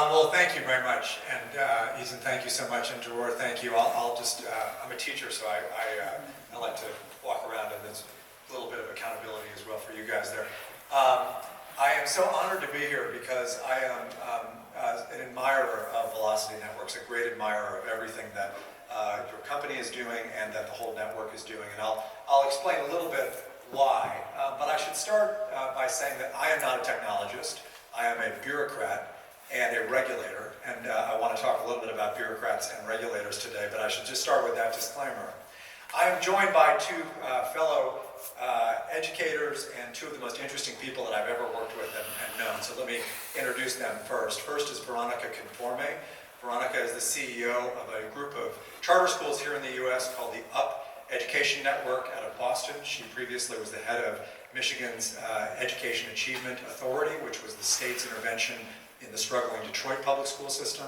Well, thank you very much, and Ethan, thank you so much, and Gerard, thank you. I'll just, I'm a teacher, so I like to walk around, and there's a little bit of accountability as well for you guys there. I am so honored to be here because I am an admirer of Velocity Networks, a great admirer of everything that your company is doing and that the whole network is doing, and I'll explain a little bit why, but I should start by saying that I am not a technologist. I am a bureaucrat and a regulator, and I want to talk a little bit about bureaucrats and regulators today, but I should just start with that disclaimer. I am joined by two fellow educators and two of the most interesting people that I've ever worked with and known, so let me introduce them first. First is Veronica Conforme. Veronica is the CEO of a group of charter schools here in the U.S. called the UP Education Network out of Boston. She previously was the head of Michigan's Education Achievement Authority, which was the state's intervention in the struggling Detroit public school system.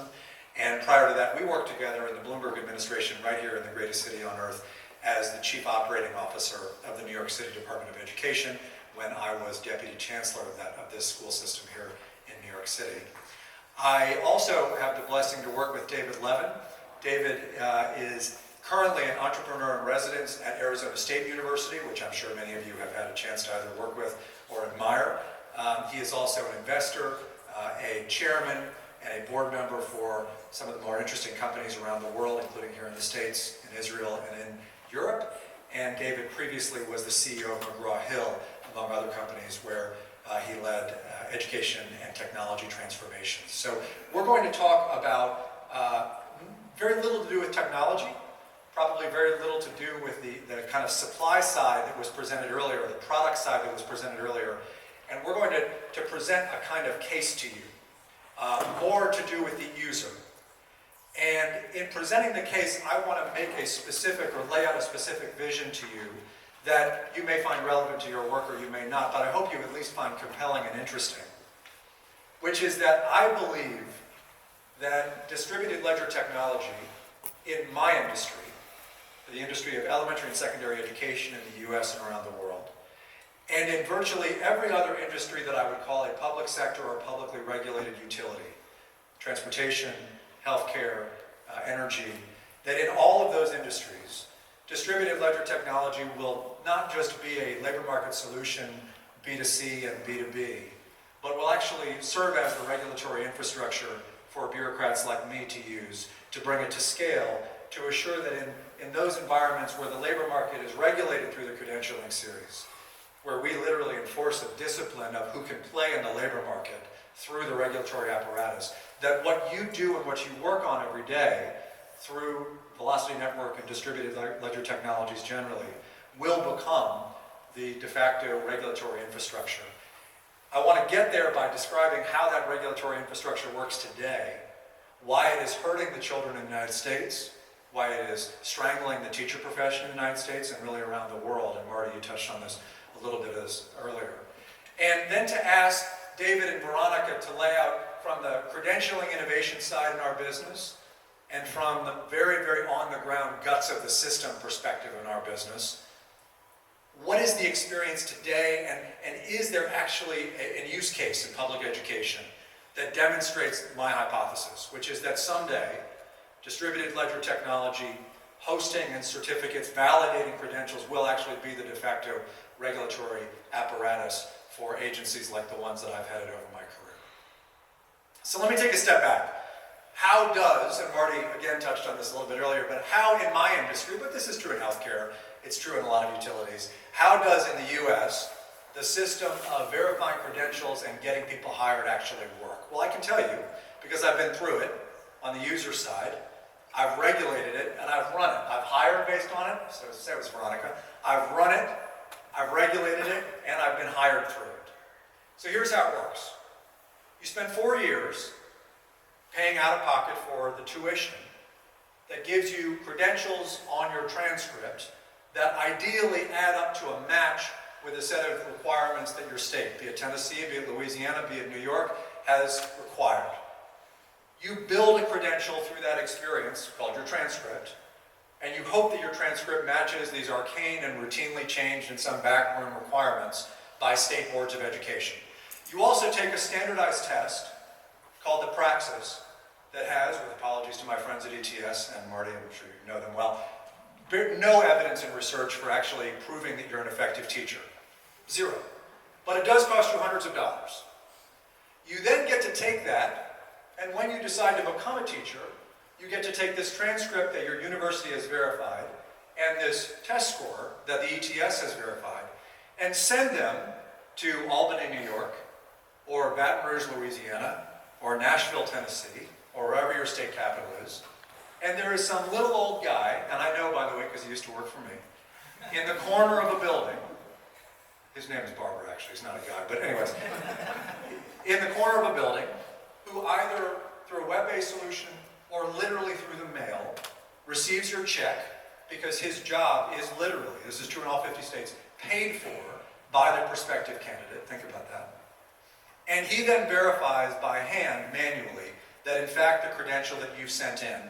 And prior to that, we worked together in the Bloomberg administration right here in the greatest city on earth as the chief operating officer of the New York City Department of Education when I was deputy chancellor of this school system here in New York City. I also have the blessing to work with David Levin. David is currently an entrepreneur in residence at Arizona State University, which I'm sure many of you have had a chance to either work with or admire. He is also an investor, a chairman, and a board member for some of the more interesting companies around the world, including here in the States, in Israel, and in Europe. And David previously was the CEO of McGraw-Hill, among other companies, where he led education and technology transformations. So we're going to talk about very little to do with technology, probably very little to do with the kind of supply side that was presented earlier, or the product side that was presented earlier. And we're going to present a kind of case to you, more to do with the user. And in presenting the case, I want to make a specific or lay out a specific vision to you that you may find relevant to your work or you may not, but I hope you at least find compelling and interesting, which is that I believe that distributed ledger technology in my industry, the industry of elementary and secondary education in the US and around the world, and in virtually every other industry that I would call a public sector or publicly regulated utility, transportation, healthcare, energy, that in all of those industries, distributed ledger technology will not just be a labor market solution, B2C and B2B, but will actually serve as the regulatory infrastructure for bureaucrats like me to use to bring it to scale, to assure that in those environments where the labor market is regulated through the credentialing series, where we literally enforce a discipline of who can play in the labor market through the regulatory apparatus, that what you do and what you work on every day through Velocity Network and distributed ledger technologies generally will become the de facto regulatory infrastructure. I want to get there by describing how that regulatory infrastructure works today, why it is hurting the children in the United States, why it is strangling the teacher profession in the United States and really around the world, and Marty, you touched on this a little bit earlier. And then to ask David and Veronica to lay out from the credentialing innovation side in our business and from the very, very on-the-ground guts of the system perspective in our business, what is the experience today, and is there actually a use case in public education that demonstrates my hypothesis, which is that someday distributed ledger technology, hosting and certificates, validating credentials will actually be the de facto regulatory apparatus for agencies like the ones that I've headed over my career. So let me take a step back. How does, and Marty again touched on this a little bit earlier, but how in my industry, but this is true in healthcare, it's true in a lot of utilities, how does in the US the system of verifying credentials and getting people hired actually work? Well, I can tell you, because I've been through it on the user side, I've regulated it, and I've run it. I've hired based on it, so was Veronica. I've run it, I've regulated it, and I've been hired through it. So here's how it works. You spend 4 years paying out of pocket for the tuition that gives you credentials on your transcript that ideally add up to a match with a set of requirements that your state, be it Tennessee, be it Louisiana, be it New York, has required. You build a credential through that experience, called your transcript, and you hope that your transcript matches these arcane and routinely changed in some backroom requirements by state boards of education. You also take a standardized test called the praxis that has, with apologies to my friends at ETS and Marty, I'm sure you know them well, no evidence in research for actually proving that you're an effective teacher. Zero. But it does cost you hundreds of dollars. You then get to take that, and when you decide to become a teacher, you get to take this transcript that your university has verified and this test score that the ETS has verified and send them to Albany, New York, or Baton Rouge, Louisiana, or Nashville, Tennessee, or wherever your state capital is. And there is some little old guy, and I know, by the way, because he used to work for me, in the corner of a building. His name is Barbara, actually. He's not a guy, but anyways. In the corner of a building, who either through a web-based solution or literally through the mail, receives your check because his job is literally, this is true in all 50 states, paid for by the prospective candidate. Think about that. And he then verifies by hand, manually, that in fact the credential that you've sent in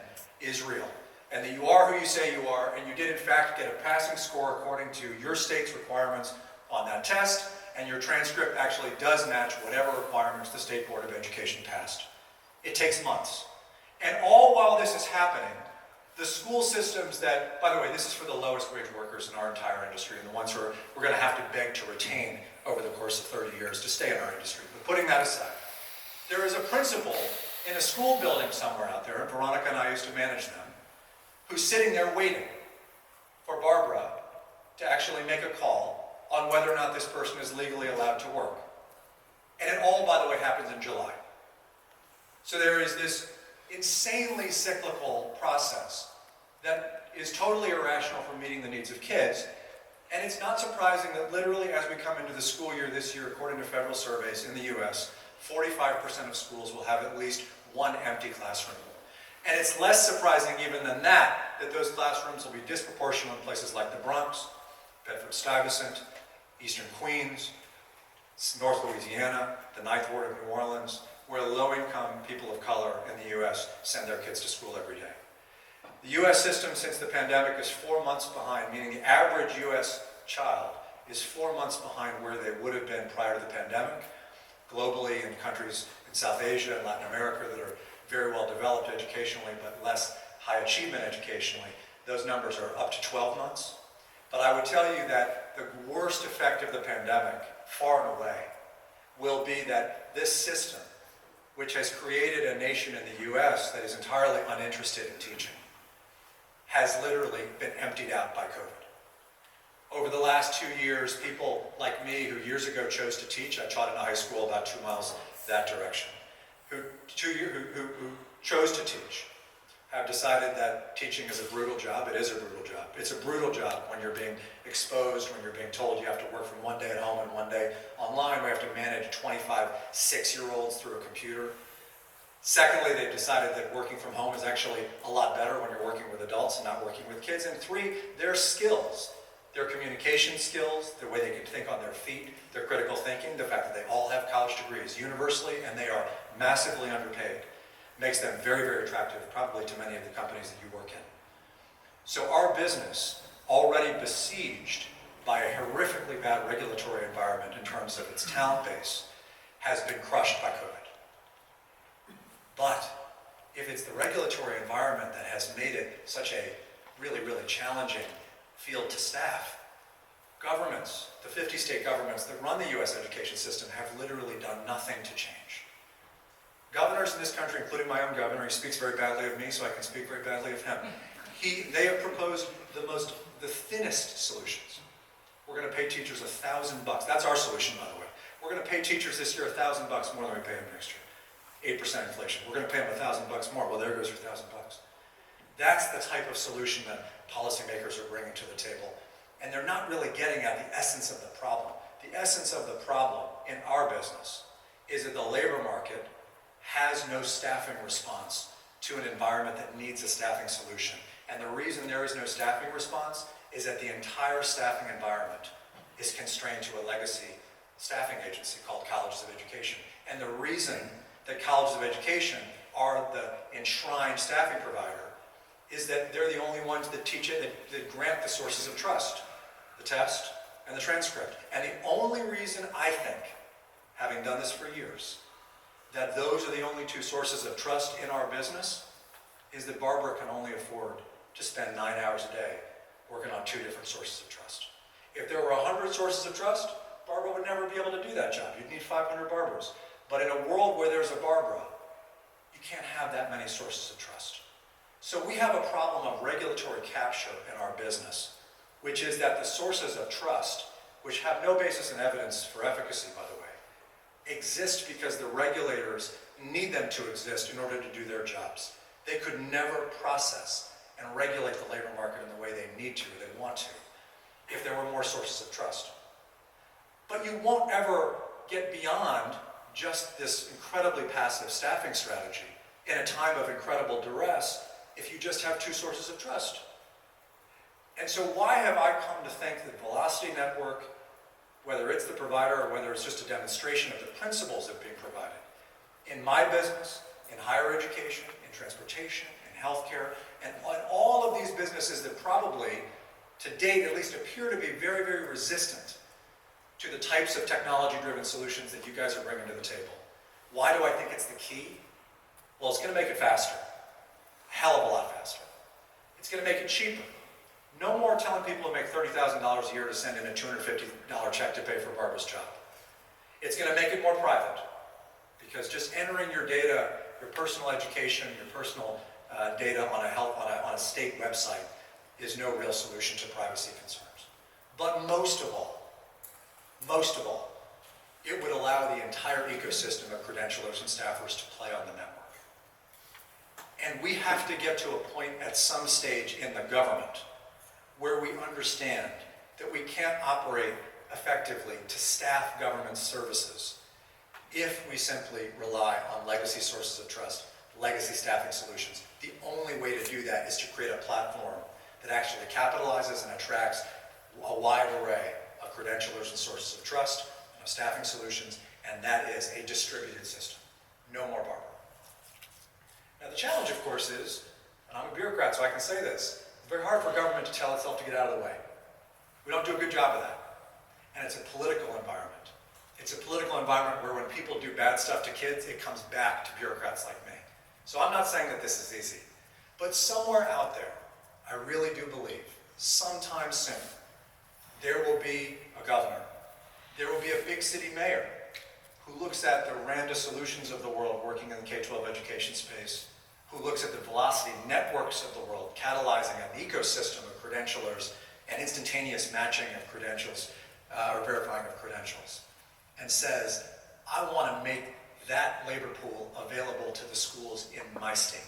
is real, and that you are who you say you are, and you did in fact get a passing score according to your state's requirements on that test, and your transcript actually does match whatever requirements the State Board of Education passed. It takes months. And all while this is happening, the school systems that, by the way, this is for the lowest wage workers in our entire industry, and the ones who we're going to have to beg to retain over the course of 30 years to stay in our industry. But putting that aside, there is a principal in a school building somewhere out there, and Veronica and I used to manage them, who's sitting there waiting for Barbara to actually make a call on whether or not this person is legally allowed to work. And it all, by the way, happens in July. So there is this insanely cyclical process that is totally irrational for meeting the needs of kids. And it's not surprising that literally as we come into the school year this year, according to federal surveys in the US, 45% of schools will have at least one empty classroom. And it's less surprising even than that those classrooms will be disproportional in places like the Bronx, Bedford-Stuyvesant, Eastern Queens, North Louisiana, the Ninth Ward of New Orleans, where low-income people of color in the US send their kids to school every day. The US system since the pandemic is 4 months behind, meaning the average US child is 4 months behind where they would have been prior to the pandemic. Globally, in countries in South Asia and Latin America that are very well developed educationally but less high achievement educationally, those numbers are up to 12 months. But I would tell you that the worst effect of the pandemic, far and away, will be that this system, which has created a nation in the US that is entirely uninterested in teaching, has literally been emptied out by COVID. Over the last 2 years, people like me who years ago chose to teach, I taught in a high school about 2 miles that direction, who chose to teach, have decided that teaching is a brutal job. It is a brutal job. It's a brutal job when you're being exposed, when you're being told you have to work from one day at home and one day online. We have to manage 25 6-year-olds through a computer. Secondly, they've decided that working from home is actually a lot better when you're working with adults and not working with kids. And 3, their skills, their communication skills, the way they can think on their feet, their critical thinking, the fact that they all have college degrees universally and they are massively underpaid, makes them very, very attractive, probably to many of the companies that you work in. So our business, already besieged by a horrifically bad regulatory environment in terms of its talent base, has been crushed by COVID. But if it's the regulatory environment that has made it such a really, really challenging field to staff, governments, the 50 state governments that run the US education system, have literally done nothing to change. Governors in this country, including my own governor, he speaks very badly of me, so I can speak very badly of him. They have proposed the thinnest solutions. We're going to pay teachers $1,000. That's our solution, by the way. We're going to pay teachers this year $1,000 more than we pay them next year. 8% inflation. We're going to pay them $1,000 more. Well, there goes your $1,000. That's the type of solution that policymakers are bringing to the table. And they're not really getting at the essence of the problem. The essence of the problem in our business is that the labor market has no staffing response to an environment that needs a staffing solution. And the reason there is no staffing response is that the entire staffing environment is constrained to a legacy staffing agency called colleges of education. And the reason that colleges of education are the enshrined staffing provider is that they're the only ones that teach it, that grant the sources of trust, the test and the transcript. And the only reason I think, having done this for years, that those are the only two sources of trust in our business is that Barbara can only afford to spend 9 hours a day working on 2 different sources of trust. If there were 100 sources of trust, Barbara would never be able to do that job. You'd need 500 Barbaras. But in a world where there's a Barbara, you can't have that many sources of trust. So we have a problem of regulatory capture in our business, which is that the sources of trust, which have no basis in evidence for efficacy, by the way, exist because the regulators need them to exist in order to do their jobs. They could never process and regulate the labor market in the way they need to or they want to if there were more sources of trust. But you won't ever get beyond just this incredibly passive staffing strategy in a time of incredible duress if you just have 2 sources of trust. And so why have I come to think that Velocity Network, whether it's the provider or whether it's just a demonstration of the principles that are being provided, in my business, in higher education, in transportation, in healthcare, and on all of these businesses that probably, to date, at least appear to be very, very resistant to the types of technology-driven solutions that you guys are bringing to the table. Why do I think it's the key? Well, it's going to make it faster. A hell of a lot faster. It's going to make it cheaper. No more telling people to make $30,000 a year to send in a $250 check to pay for Barbara's job. It's going to make it more private, because just entering your data, your personal education, your personal data on a state website is no real solution to privacy concerns. But most of all, it would allow the entire ecosystem of credentialers and staffers to play on the network. And we have to get to a point at some stage in the government where we understand that we can't operate effectively to staff government services if we simply rely on legacy sources of trust, legacy staffing solutions. The only way to do that is to create a platform that actually capitalizes and attracts a wide array of credentialers and sources of trust, and of staffing solutions, and that is a distributed system. No more Barbara. Now the challenge, of course, is, and I'm a bureaucrat so I can say this, it's very hard for government to tell itself to get out of the way. We don't do a good job of that. And it's a political environment. It's a political environment where when people do bad stuff to kids, it comes back to bureaucrats like me. So I'm not saying that this is easy. But somewhere out there, I really do believe, sometime soon, there will be a governor, there will be a big city mayor who looks at the Randa Solutions of the world working in the K-12 education space, who looks at the Velocity networks of the world, catalyzing an ecosystem of credentialers and instantaneous matching of credentials, or verifying of credentials, and says, I want to make that labor pool available to the schools in my state.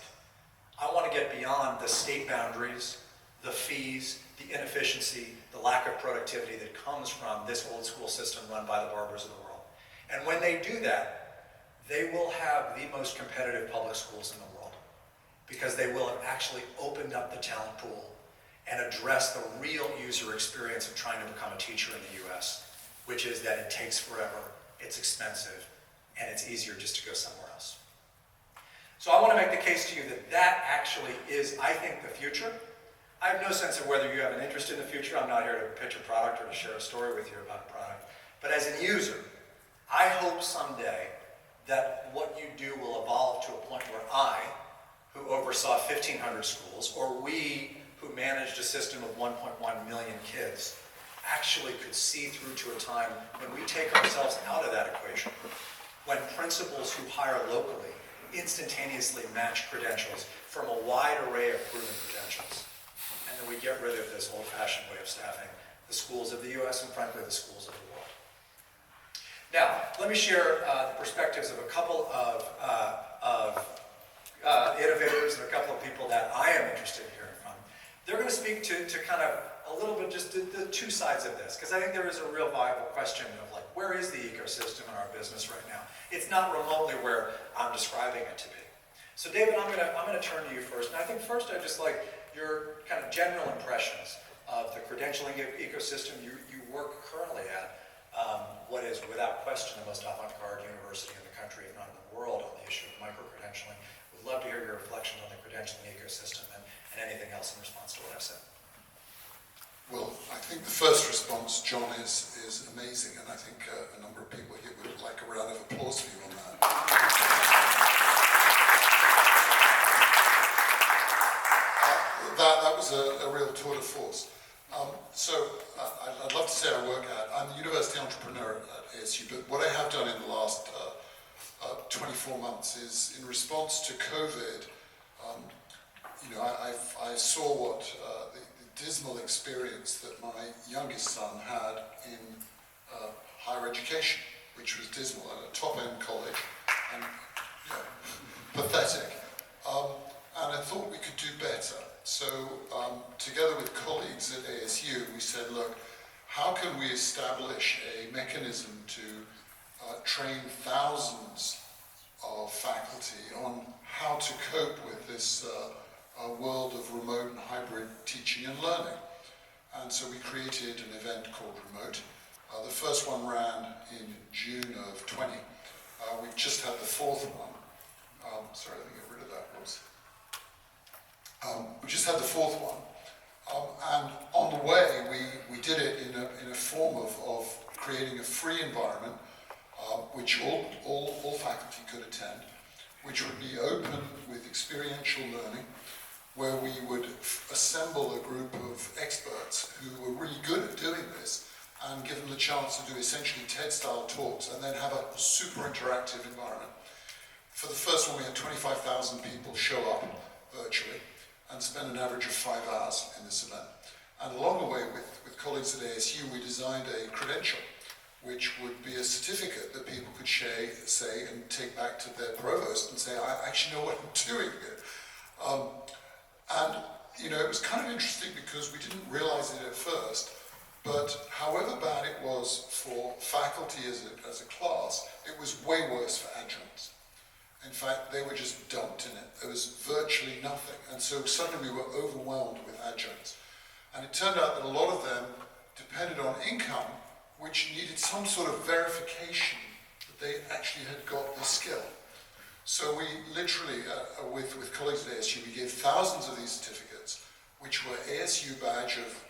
I want to get beyond the state boundaries, the fees, the inefficiency, the lack of productivity that comes from this old school system run by the Barbaras of the world. And when they do that, they will have the most competitive public schools in the world, because they will have actually opened up the talent pool and address the real user experience of trying to become a teacher in the US, which is that it takes forever, it's expensive, and it's easier just to go somewhere else. So I want to make the case to you that that actually is, I think, the future. I have no sense of whether you have an interest in the future. I'm not here to pitch a product or to share a story with you about a product. But as an user, I hope someday that what you do will evolve to a point where I, who oversaw 1,500 schools, or we, who managed a system of 1.1 million kids, actually could see through to a time when we take ourselves out of that equation, when principals who hire locally instantaneously match credentials from a wide array of proven credentials, and then we get rid of this old-fashioned way of staffing the schools of the US and frankly the schools of the world. Now, let me share the perspectives of a couple of innovators and a couple of people that I am interested in hearing from. They're going to speak to kind of a little bit just the two sides of this, because I think there is a real viable question of like, where is the ecosystem in our business right now? It's not remotely where I'm describing it to be. So David, I'm going to turn to you first. And I think first I'd just like your kind of general impressions of the credentialing ecosystem you work currently at, what is without question the most avant-garde university in the country, if not in the world, on the issue of micro-credentialing. Would love to hear your reflections on the credentialing ecosystem and anything else in response to what I've said. Well, I think the first response, John, is amazing, and I think a number of people here would like a round of applause for you on that. was a real tour de force. I'd love to say I work at, I'm the university entrepreneur at ASU, but what I have done in the last 24 months is in response to COVID, I saw what the dismal experience that my youngest son had in higher education, which was dismal at a top-end college, and pathetic. And I thought we could do better. So together with colleagues at ASU, we said, look, how can we establish a mechanism to train thousands of faculty on how to cope with this world of remote and hybrid teaching and learning? And so we created an event called Remote. The first one ran in June of 20. We've just had the fourth one. Sorry, let me get rid of that, Rose. We just had the fourth one. And on the way, we did it in a form of creating a free environment which all faculty could attend, which would be open with experiential learning, where we would assemble a group of experts who were really good at doing this and give them the chance to do essentially TED-style talks and then have a super interactive environment. For the first one, we had 25,000 people show up virtually and spend an average of 5 hours in this event. And along the way, with colleagues at ASU, we designed a credential, which would be a certificate that people could say and take back to their provost and say, I actually know what I'm doing here. It was kind of interesting because we didn't realize it at first, but however bad it was for faculty as a class, it was way worse for adjuncts. In fact, they were just dumped in it. There was virtually nothing. And so suddenly we were overwhelmed with adjuncts. And it turned out that a lot of them depended on income, which needed some sort of verification that they actually had got the skill. So we literally, with colleagues at ASU, we gave thousands of these certificates, which were ASU badge of,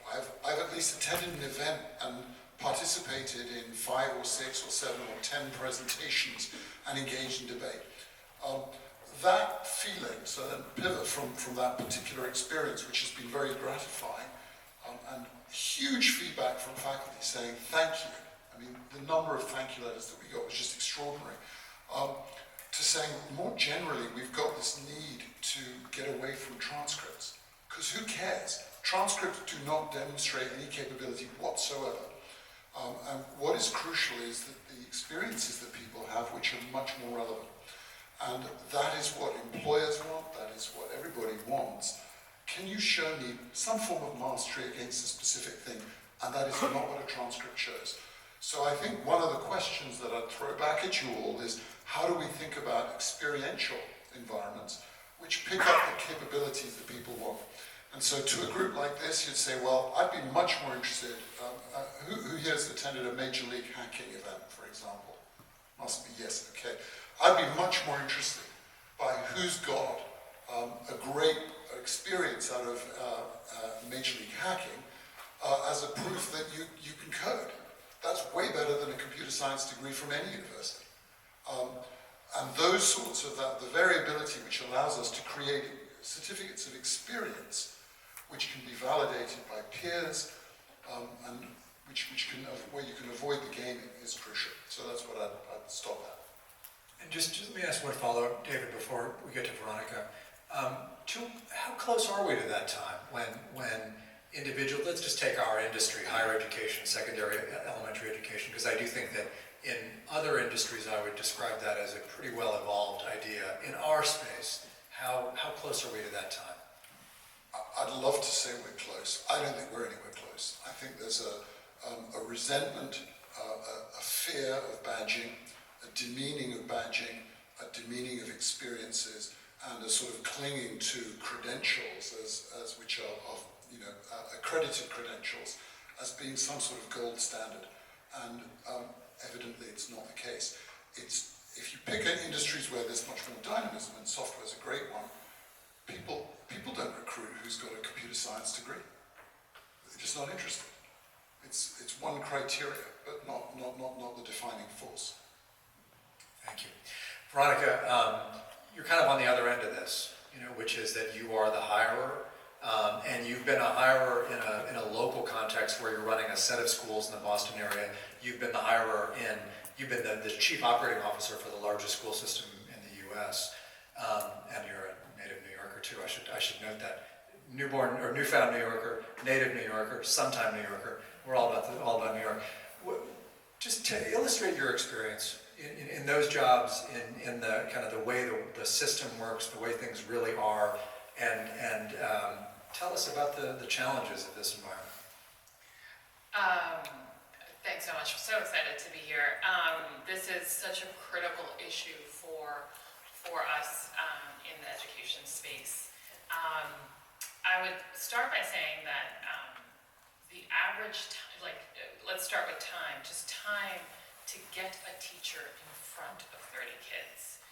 I've at least attended an event and participated in 5 or 6 or 7 or 10 presentations and engaged in debate. That feeling, so then pivot from that particular experience, which has been very gratifying, and huge feedback from faculty saying thank you. I mean, the number of thank you letters that we got was just extraordinary. To saying more generally, we've got this need to get away from transcripts. Because who cares? Transcripts do not demonstrate any capability whatsoever. And what is crucial is that the experiences that people have, which are much more relevant. And that is what employers want, that is what everybody wants. Can you show me some form of mastery against a specific thing? And that is not what a transcript shows. So I think one of the questions that I'd throw back at you all is, how do we think about experiential environments which pick up the capabilities that people want? And so to a group like this, you'd say, well, I'd be much more interested. Who here has attended a Major League hacking event, for example? Must be yes, okay. I'd be much more interested by who's got a great experience out of Major League hacking as a proof that you can code. That's way better than a computer science degree from any university. And those sorts of the variability which allows us to create certificates of experience which can be validated by peers and where you can avoid the gaming is crucial. So that's what I'd stop at. And just let me ask one follow-up, David, before we get to Veronica. How close are we to that time when individual, let's just take our industry, higher education, secondary, elementary education, because I do think that in other industries I would describe that as a pretty well-evolved idea. In our space, how close are we to that time? I'd love to say we're close. I don't think we're anywhere close. I think there's a resentment, a fear of badging, a demeaning of badging, a demeaning of experiences, and a sort of clinging to credentials as which are accredited credentials as being some sort of gold standard. And evidently it's not the case. If you pick industries where there's much more dynamism, and software is a great one, people don't recruit who's got a computer science degree. They're just not interested. It's one criteria, but not the defining force. Thank you. Veronica, you're kind of on the other end of this, which is that you are the hirer And you've been a hirer in a local context where you're running a set of schools in the Boston area. You've been you've been the chief operating officer for the largest school system in the U.S. And you're a native New Yorker too. I should note that. Newfound New Yorker, native New Yorker, sometime New Yorker. We're all about New York. Just to illustrate your experience in those jobs, in the kind of the way the system works, the way things really are, and tell us about the challenges of this environment. Thanks so much. I'm so excited to be here. This is such a critical issue for us in the education space. I would start by saying that the average time, let's start with time, just time to get a teacher in front of 30 kids.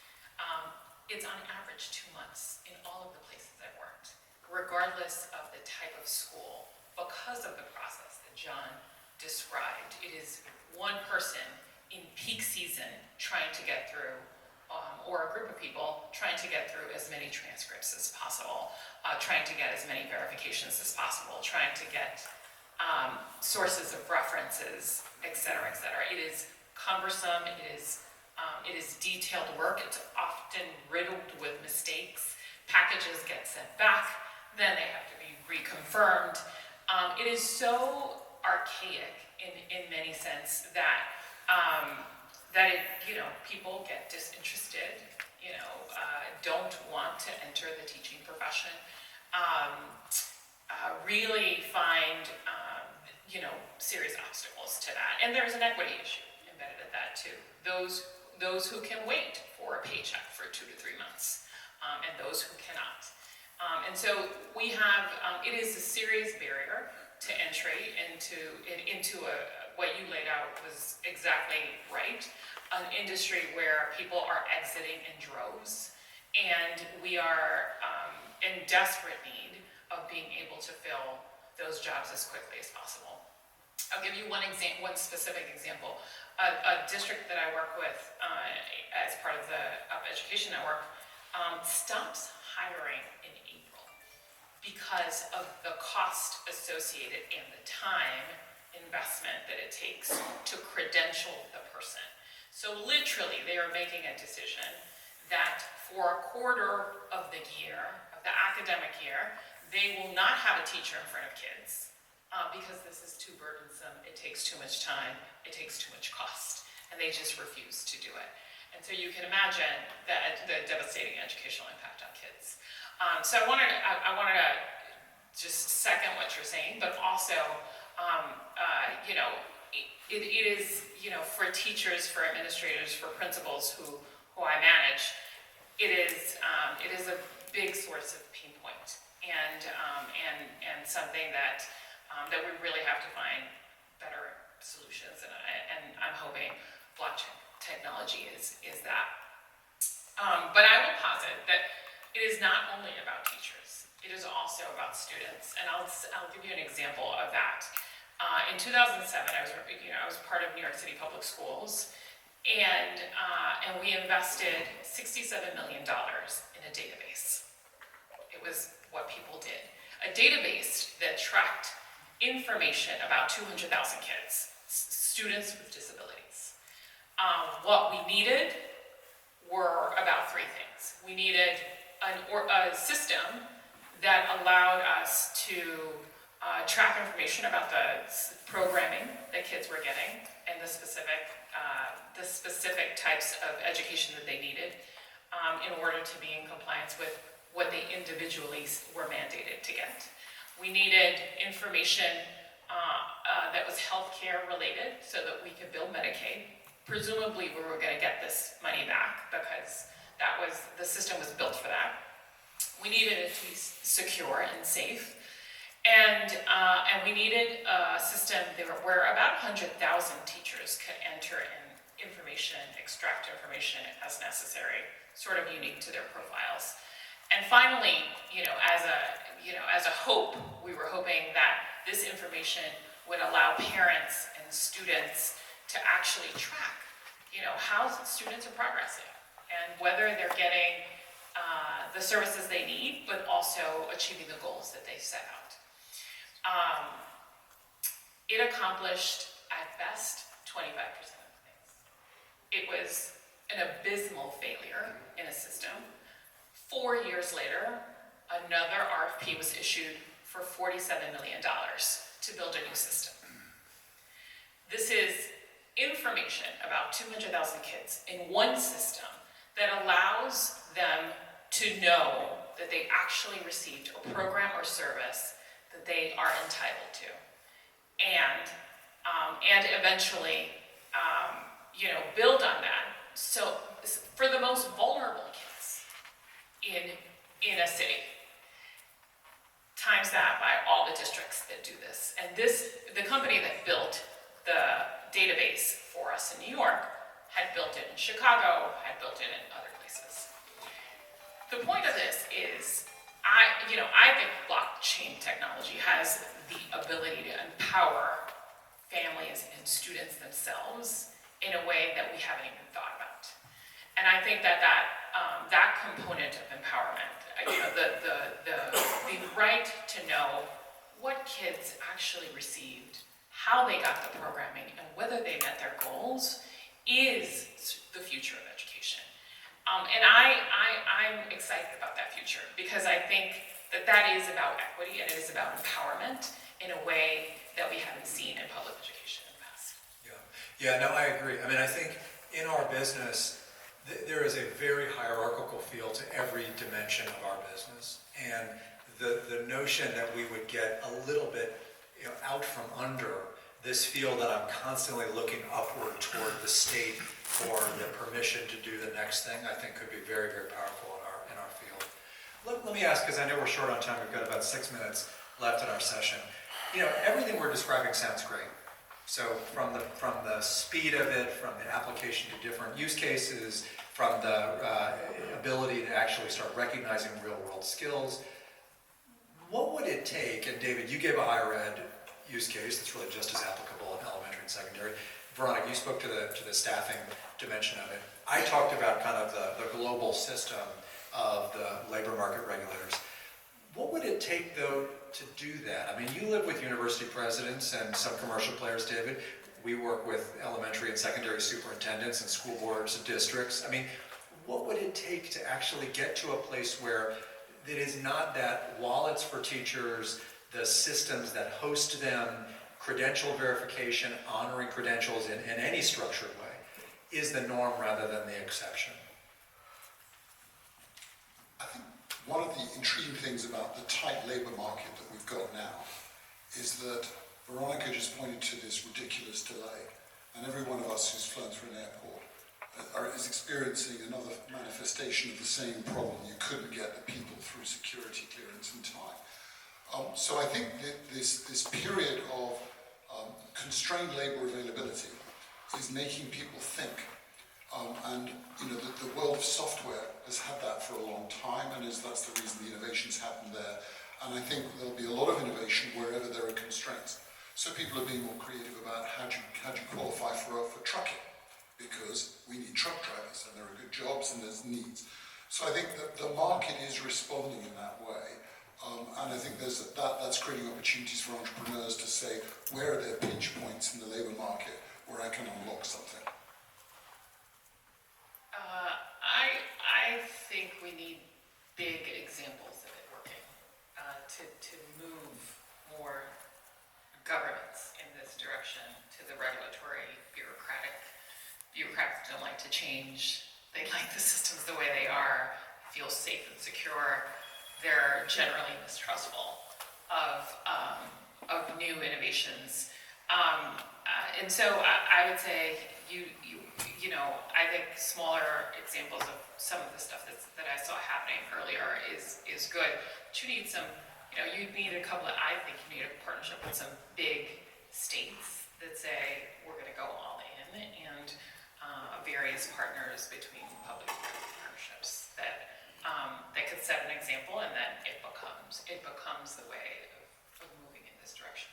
It's on average 2 months in all of the places I've worked, regardless of the type of school, because of the process that John described. It is one person in peak season trying to get through, or a group of people trying to get through as many transcripts as possible, trying to get as many verifications as possible, trying to get sources of references, et cetera, et cetera. It is cumbersome, it is detailed work, it's often riddled with mistakes. Packages get sent back, then they have to be reconfirmed. It is so archaic in many sense that people get disinterested, don't want to enter the teaching profession, really find serious obstacles to that. And there's an equity issue embedded in that too. Those who can wait for a paycheck for 2 to 3 months, and those who cannot. And so we have, it is a serious barrier to entry into what you laid out was exactly right, an industry where people are exiting in droves, and we are in desperate need of being able to fill those jobs as quickly as possible. I'll give you one specific example. A district that I work with as part of the Education Network stops hiring in April because of the cost associated and the time investment that it takes to credential the person. So literally, they are making a decision that for a quarter of the year, of the academic year, they will not have a teacher in front of kids because this is too burdensome, it takes too much time, it takes too much cost, and they just refuse to do it. And so you can imagine the devastating educational impact on kids. So I wanted to just second what you're saying, but also, it is, for teachers, for administrators, for principals who I manage, it is a big source of pain point, and something that we really have to find better solutions, and I'm hoping blockchain technology is that. But I will posit that it is not only about teachers, it is also about students, and I'll give you an example of that. In 2007, I was part of New York City Public Schools, and we invested $67 million in a database. It was what people did. A database that tracked information about 200,000 kids, students with disabilities. What we needed were about 3 things. We needed a system that allowed us to track information about the programming that kids were getting and the specific types of education that they needed in order to be in compliance with what they individually were mandated to get. We needed information that was healthcare related so that we could bill Medicaid. Presumably we were going to get this money back because the system was built for that. We needed it to be secure and safe. And we needed a system where about 100,000 teachers could enter in information, extract information as necessary, sort of unique to their profiles. And finally, as a hope, we were hoping that this information would allow parents and students to actually track, how students are progressing and whether they're getting the services they need, but also achieving the goals that they set out. It accomplished, at best, 25% of things. It was an abysmal failure in a system. 4 years later, another RFP was issued for $47 million to build a new system. This is information about 200,000 kids in one system that allows them to know that they actually received a program or service that they are entitled to. And eventually, build on that. So for the most vulnerable kids in a city, times that by all the districts that do this. And the company that built the database for us in New York had built it in Chicago, had built it in other places. The point of this is, I think blockchain technology has the ability to empower families and students themselves in a way that we haven't even thought about. And I think that component of empowerment, the right to know what kids actually received, how they got the programming, and whether they met their goals is the future of education. And I'm excited about that future because I think that is about equity and it is about empowerment in a way that we haven't seen in public education in the past. Yeah, no, I agree. I mean, I think in our business, there is a very hierarchical feel to every dimension of our business. And the notion that we would get a little bit out from under this feel that I'm constantly looking upward toward the state for the permission to do the next thing, I think could be very, very powerful in our field. Let me ask, because I know we're short on time, we've got about 6 minutes left in our session. Everything we're describing sounds great. So from the speed of it, from the application to different use cases, from the ability to actually start recognizing real world skills, what would it take, and David, you gave a higher ed use case that's really just as applicable in elementary and secondary. Veronica, you spoke to the staffing dimension of it. I talked about kind of the global system of the labor market regulators. What would it take, though, to do that? I mean, you live with university presidents and some commercial players, David. We work with elementary and secondary superintendents and school boards and districts. I mean, what would it take to actually get to a place where it is not that wallets for teachers, the systems that host them, credential verification, honoring credentials in any structured way, is the norm rather than the exception? I think one of the intriguing things about the tight labor market that we've got now is that Veronica just pointed to this ridiculous delay, and every one of us who's flown through an airport is experiencing another manifestation of the same problem. You couldn't get the people through security clearance in time. So I think that this period of constrained labor availability is making people think. The world of software has had that for a long time, and that's the reason the innovations happen there. And I think there'll be a lot of innovation wherever there are constraints. So people are being more creative about how do you qualify for trucking, because we need truck drivers, and there are good jobs and there's needs. So I think that the market is responding in that way. And I think that's creating opportunities for entrepreneurs to say, where are there pinch points in the labor market where I can unlock something? I think we need big examples of it working to move more governments in this direction to the regulatory, bureaucrats don't like to change. They like the systems the way they are, feel safe and secure. They're generally mistrustful of new innovations. And so I would say I think smaller examples of some of the stuff that I saw happening earlier is good. But you need you need a partnership with some big states that say, we're gonna go all in, and various partners between public and private partnerships that could set an example, and then it becomes the way of moving in this direction.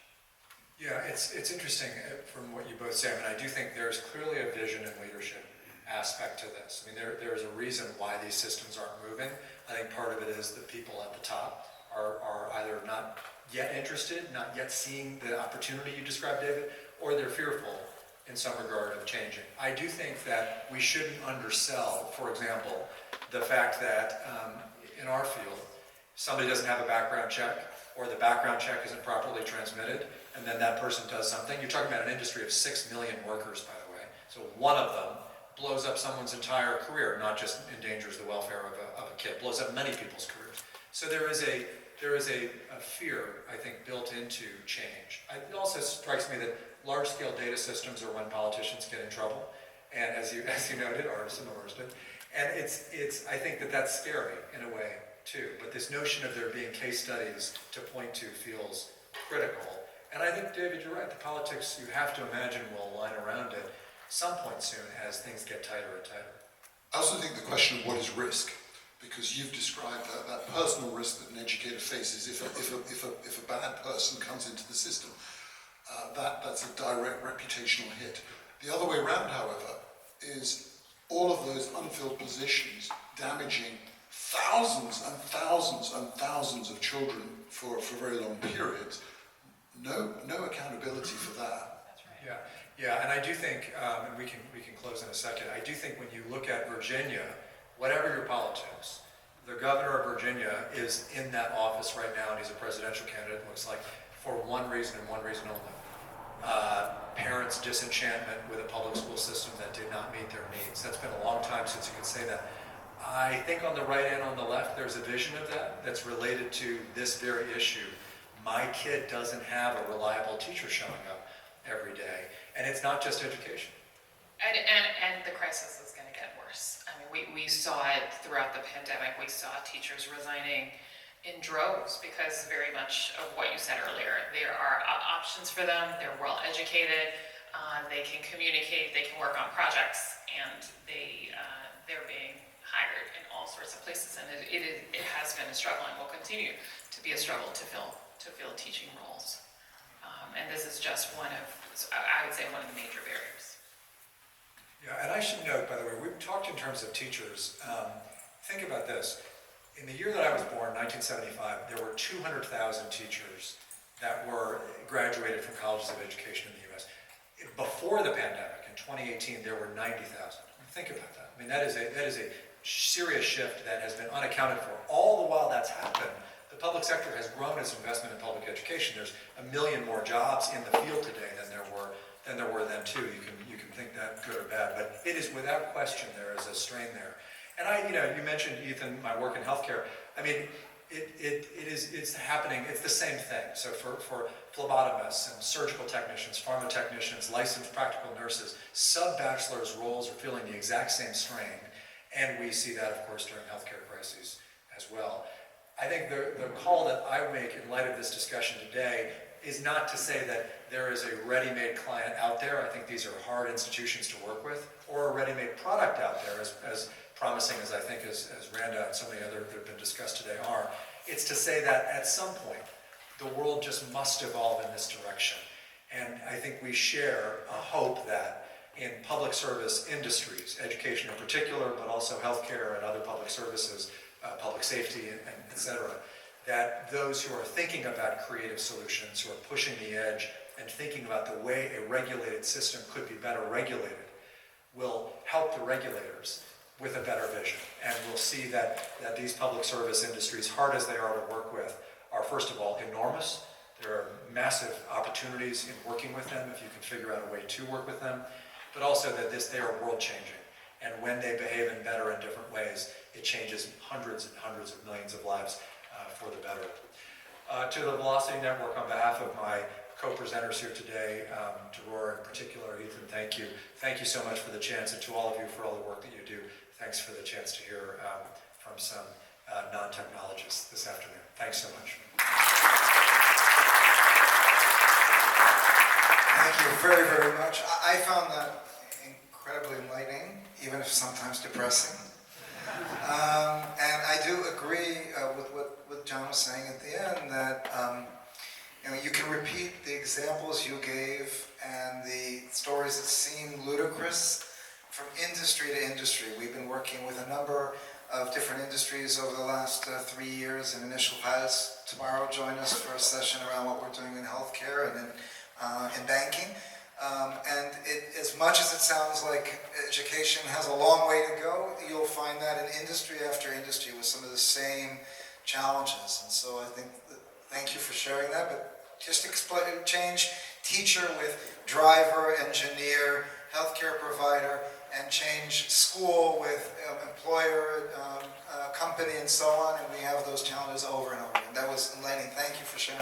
Yeah, it's interesting from what you both say. I mean, I do think there's clearly a vision and leadership aspect to this. I mean, there's a reason why these systems aren't moving. I think part of is the people at the top are either not yet interested, not yet seeing the opportunity you described, David, or they're fearful in some regard of changing. I do think that we shouldn't undersell, for example, the fact that in our field, somebody doesn't have a background check, or the background check isn't properly transmitted, and then that person does something. You're talking about an industry of 6 million workers, by the way. So one of them blows up someone's entire career, not just endangers the welfare of a kid, blows up many people's careers. So there is a fear, I think, built into change. It also strikes me that large-scale data systems are when politicians get in trouble, and as you noted, or some of ours did. And I think that's scary in a way too. But this notion of there being case studies to point to feels critical. And I think, David, you're right. The politics, you have to imagine, will align around it some point soon as things get tighter and tighter. I also think the question of what is risk, because you've described that personal risk that an educator faces if a bad person comes into the system. That's a direct reputational hit. The other way around, however, is all of those unfilled positions damaging thousands and thousands and thousands of children for very long periods. No accountability for that. That's right. Yeah, and I do think, and we can close in a second. I do think when you look at Virginia, whatever your politics, the governor of Virginia is in that office right now, and he's a presidential candidate. It looks like for one reason and one reason only: parents' disenchantment with a public school system that did not meet their needs. That's been a long time since you could say that. I think on the right and on the left, there's a vision of that that's related to this very issue. My kid doesn't have a reliable teacher showing up every day. And it's not just education. And the crisis is going to get worse. I mean, we saw it throughout the pandemic. We saw teachers resigning in droves because very much of what you said earlier. There are options for them. They're well educated. They can communicate. They can work on projects, and they're being hired in all sorts of places. And it has been a struggle and will continue to be a struggle to fill teaching roles. And this is just I would say one of the major barriers. Yeah, and I should note, by the way, we've talked in terms of teachers. Think about this. In the year that I was born, 1975, there were 200,000 teachers that were graduated from colleges of education in the U.S. Before the pandemic, in 2018, there were 90,000. Think about that. I mean, that is a serious shift that has been unaccounted for. All the while that's happened, the public sector has grown its investment in public education. There's 1 million more jobs in the field today than there were then too. You can think that good or bad, but it is without question there is a strain there. And you mentioned, Ethan, my work in healthcare. I mean, it's happening. It's the same thing. So for phlebotomists and surgical technicians, pharma technicians, licensed practical nurses, sub-bachelor's roles are feeling the exact same strain, and we see that, of course, during healthcare crises as well. I think the call that I make in light of this discussion today is not to say that there is a ready-made client out there. I think these are hard institutions to work with, or a ready-made product out there, as promising as I think as Randa and so many other that have been discussed today are. It's to say that at some point, the world just must evolve in this direction. And I think we share a hope that in public service industries, education in particular, but also healthcare and other public services, public safety, and et cetera, that those who are thinking about creative solutions, who are pushing the edge and thinking about the way a regulated system could be better regulated, will help the regulators with a better vision. And we'll see that these public service industries, hard as they are to work with, are first of all enormous. There are massive opportunities in working with them if you can figure out a way to work with them, but also that they are world changing. And when they behave in better and different ways, it changes hundreds and hundreds of millions of lives for the better. To the Velocity Network, on behalf of my co-presenters here today, Dror in particular, Ethan, thank you. Thank you so much for the chance, and to all of you for all the work that you do. Thanks for the chance to hear from some non-technologists this afternoon. Thanks so much. Thank you very, very much. I found that incredibly enlightening, even if sometimes depressing. And I do agree with what John was saying at the end, that you can repeat the examples you gave and the stories that seem ludicrous from industry to industry. We've been working with a number of different industries over the last 3 years in initial pilots. Tomorrow join us for a session around what we're doing in healthcare and in banking. As much as it sounds like education has a long way to go, you'll find that in industry after industry with some of the same challenges. And so I think, thank you for sharing that, but just explain, change teacher with driver, engineer, healthcare provider, and change school with employer, company, and so on, and we have those challenges over and over again. That was enlightening. Thank you for sharing.